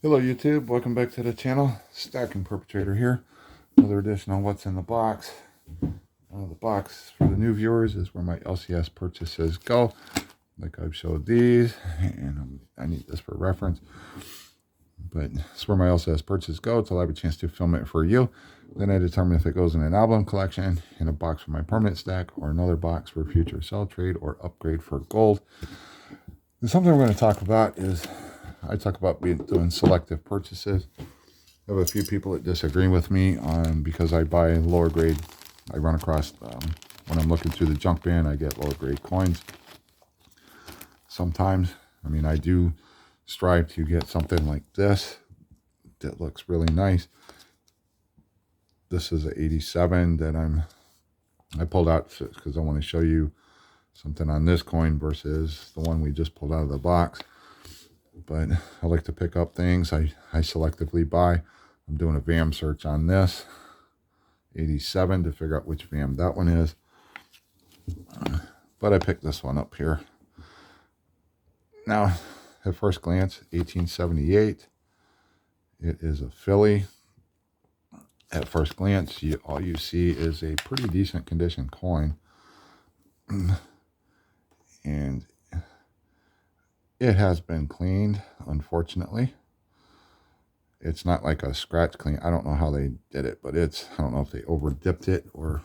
Hello YouTube, welcome back to the channel. Stacking Perpetrator here. Another edition on what's in the box. The box for the new viewers is where my LCS purchases go. Like I've showed these, and I need this for reference. But it's where my LCS purchases go until I have a chance to film it for you. Then I determine if it goes in an album collection, in a box for my permanent stack, or another box for future sell, trade, or upgrade for gold. And something we're going to talk about is I talk about doing selective purchases. I have a few people that disagree with me on because I buy lower grade. I run across, when I'm looking through the junk bin, I get lower grade coins. Sometimes, I mean, I do strive to get something like this that looks really nice. This is an 87 that I pulled out because I want to show you something on this coin versus the one we just pulled out of the box. But I like to pick up things. I selectively buy. I'm doing a VAM search on this 87 to figure out which VAM that one is. But I picked this one up here. Now, at first glance, 1878. It is a Philly. At first glance, all you see is a pretty decent condition coin. And it has been cleaned, unfortunately. It's not like a scratch clean. I don't know how they did it, but I don't know if they over dipped it or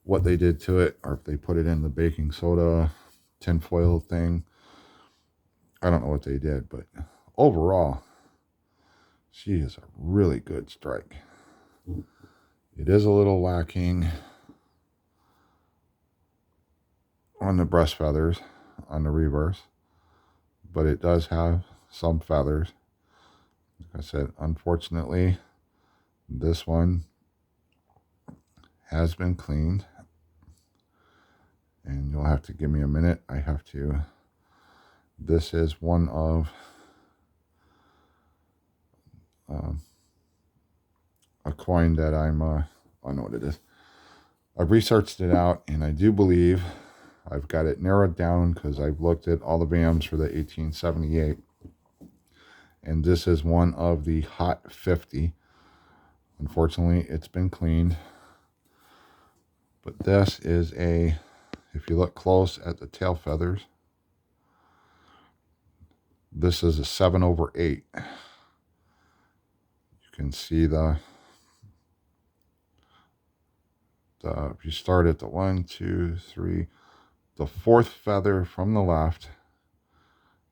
what they did to it, or if they put it in the baking soda tinfoil thing. I don't know what they did, but overall, she is a really good strike. It is a little lacking on the breast feathers on the reverse, but it does have some feathers. Like I said, unfortunately, this one has been cleaned, and you'll have to give me a minute. This is one of a coin that I know what it is. I've researched it out, and I do believe I've got it narrowed down because I've looked at all the VAMs for the 1878. And this is one of the Hot 50. Unfortunately, it's been cleaned. But this is if you look close at the tail feathers, this is a 7/8. You can see if you start at the 1, 2, 3, the fourth feather from the left,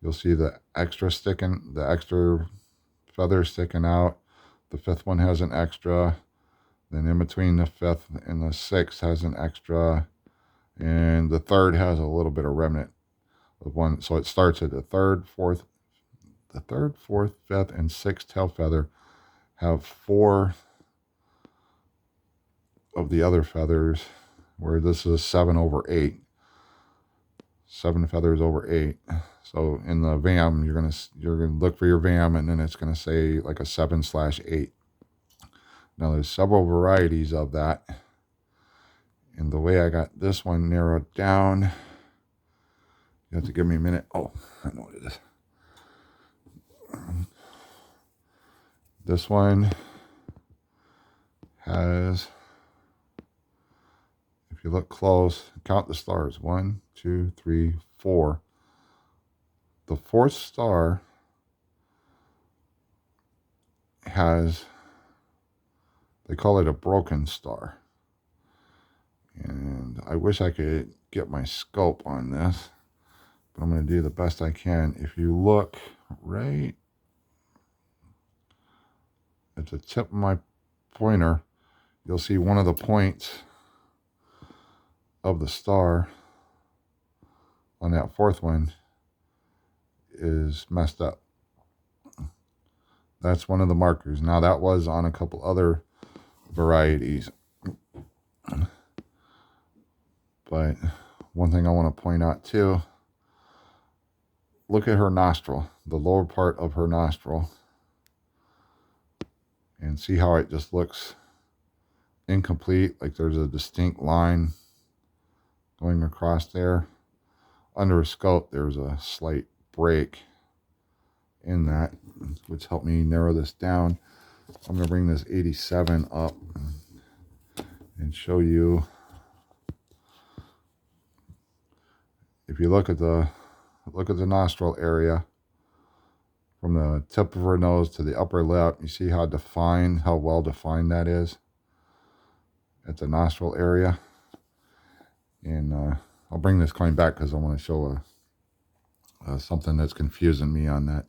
you'll see the extra feather sticking out. The fifth one has an extra. Then in between the fifth and the sixth has an extra. And the third has a little bit of remnant of one. So it starts at the third, fourth, fifth, and sixth tail feather have 4 of the other feathers, where this is 7/8. 7 feathers over 8. So in the VAM, you're gonna look for your VAM, and then it's gonna say like a 7/8. Now there's several varieties of that, and the way I got this one narrowed down, you have to give me a minute. Oh, I know what it is. This one has, if you look close, count the stars. 1, 2, 3, 4. The fourth star has, they call it a broken star. And I wish I could get my scope on this, but I'm going to do the best I can. If you look right at the tip of my pointer, you'll see one of the points of the star on that fourth one is messed up. That's one of the markers. Now that was on a couple other varieties, but one thing I want to point out too, look at her nostril, the lower part of her nostril, and see how it just looks incomplete, like there's a distinct line going across there. Under a scope, there's a slight break in that, which helped me narrow this down. I'm going to bring this 87 up and show you. If you look at the nostril area from the tip of her nose to the upper lip, you see how well defined that is at the nostril area. And I'll bring this coin back because I want to show something that's confusing me on that,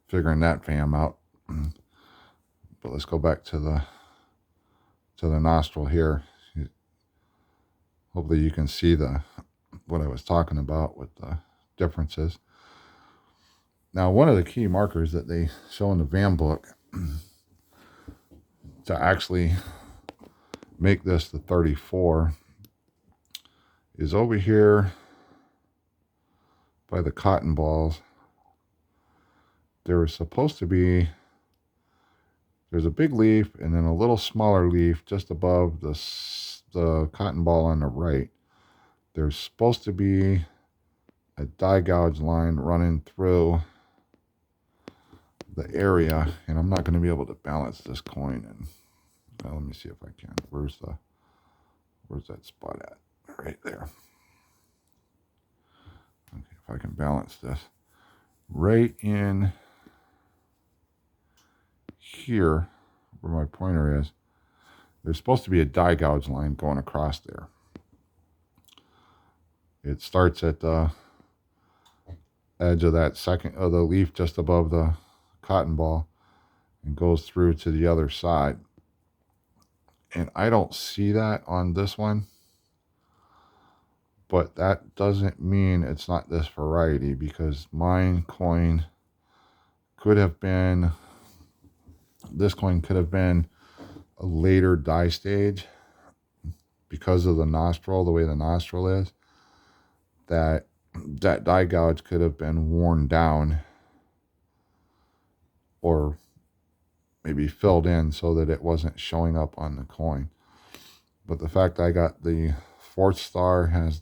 figuring that VAM out. But let's go back to the nostril here. Hopefully you can see what I was talking about with the differences. Now, one of the key markers that they show in the VAM book to actually make this the 34 is over here by the cotton balls. There was supposed to be, there's a big leaf and then a little smaller leaf just above the cotton ball on the right. There's supposed to be a die gouge line running through the area, and I'm not going to be able to balance this coin. And let me see if I can. Where's that spot at? Right there. Okay, if I can balance this right in here where my pointer is, there's supposed to be a die gouge line going across there. It starts at the edge of the leaf just above the cotton ball and goes through to the other side. And I don't see that on this one, but that doesn't mean it's not this variety, because mine coin could have been, this coin could have been a later die stage because of the nostril, the way the nostril is, that die gouge could have been worn down or maybe filled in so that it wasn't showing up on the coin. But the fact I got the fourth star has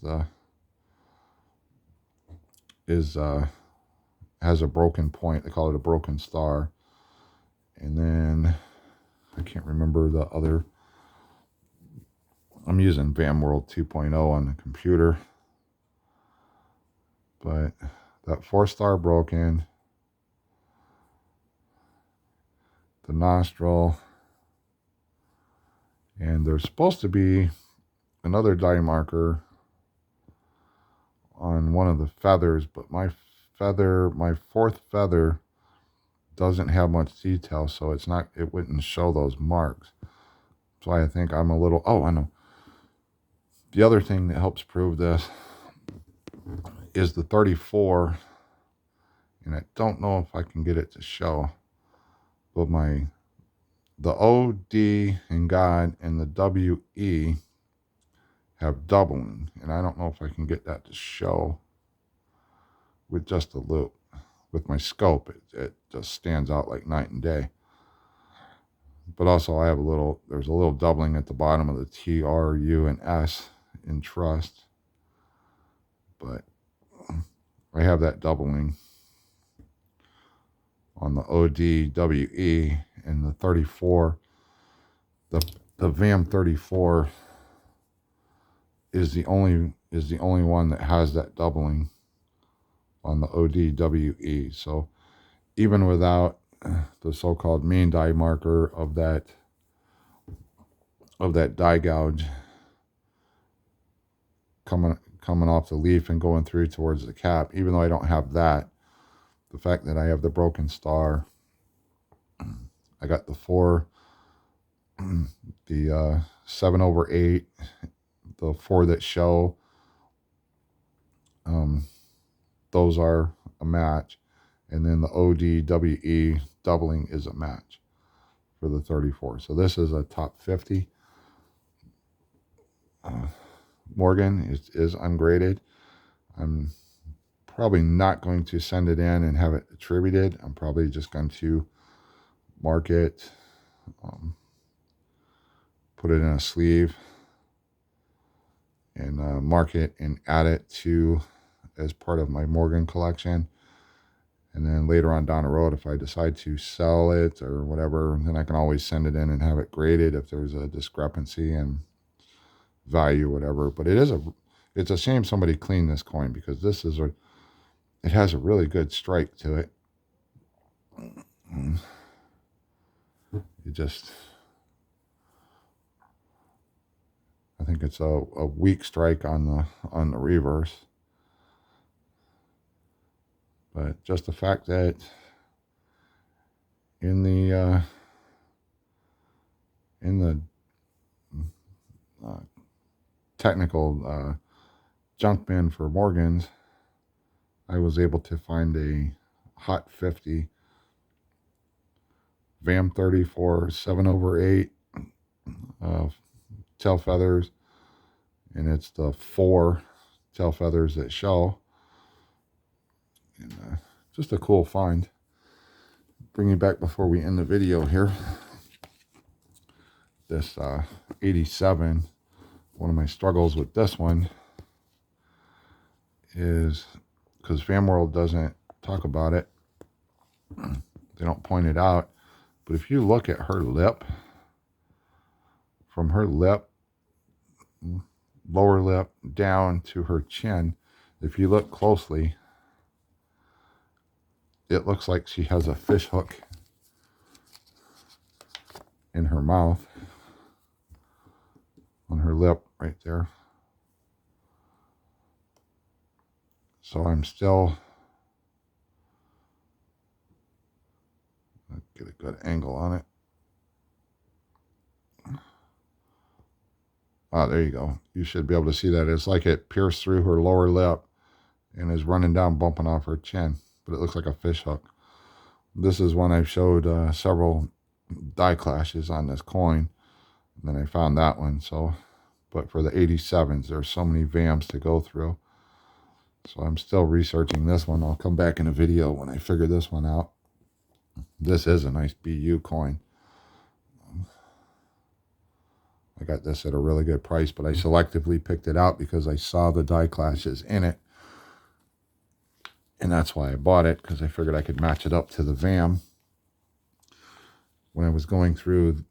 a broken point. They call it a broken star. And then I can't remember the other. I'm using VAM World 2.0 on the computer. But that fourth star broken. The nostril. And there's supposed to be another die marker on one of the feathers, but my fourth feather doesn't have much detail, so it wouldn't show those marks. So I think I'm a little, I know. The other thing that helps prove this is the 34, and I don't know if I can get it to show, but the O, D, and God and the W-E have doubling, and I don't know if I can get that to show with just a loop. With my scope, it just stands out like night and day. But also I have there's a little doubling at the bottom of the T, R, U, and S in trust. But I have that doubling on the O, D, W, E, and the 34. The VAM-34 is the only one that has that doubling on the ODWE. So even without the so-called main die marker of that die gouge coming off the leaf and going through towards the cap, even though I don't have that, the fact that I have the broken star, I got the 4, the 7/8, the 4 that show, those are a match, and then the ODWE doubling is a match for the 34. So this is a top 50. Morgan is ungraded. I'm probably not going to send it in and have it attributed. I'm probably just going to mark it, put it in a sleeve, and mark it and add it to as part of my Morgan collection. And then later on down the road, if I decide to sell it or whatever, then I can always send it in and have it graded if there's a discrepancy in value, whatever. But it's a shame somebody cleaned this coin, because it has a really good strike to it. I think it's a weak strike on the reverse. But just the fact that in the technical junk bin for Morgans, I was able to find a hot 50 VAM-34 7/8 tail feathers, and it's the 4 tail feathers that show. And just a cool find. Bring you back before we end the video here. This 87, one of my struggles with this one is because VAMworld doesn't talk about it. They don't point it out. But if you look at her lip, from her lip, lower lip down to her chin, if you look closely, it looks like she has a fish hook in her mouth, on her lip right there. So I'm still, get a good angle on it. Oh, there you go. You should be able to see that. It's like it pierced through her lower lip and is running down, bumping off her chin. But it looks like a fish hook. This is one I've showed several die clashes on this coin. And then I found that one. So, but for the 87s, there's so many VAMs to go through. So I'm still researching this one. I'll come back in a video when I figure this one out. This is a nice BU coin. I got this at a really good price, but I selectively picked it out because I saw the die clashes in it. And that's why I bought it, because I figured I could match it up to the VAM. When I was going through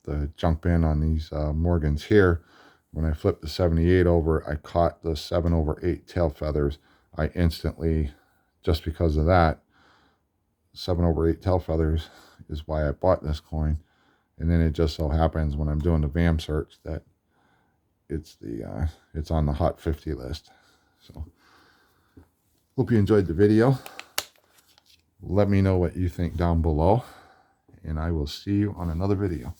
the junk bin on these Morgans here, when I flipped the 78 over, I caught the 7/8 tail feathers. I instantly, just because of that, 7/8 tail feathers is why I bought this coin. And then it just so happens when I'm doing the VAM search that it's on the hot 50 list. So hope you enjoyed the video. Let me know what you think down below, and I will see you on another video.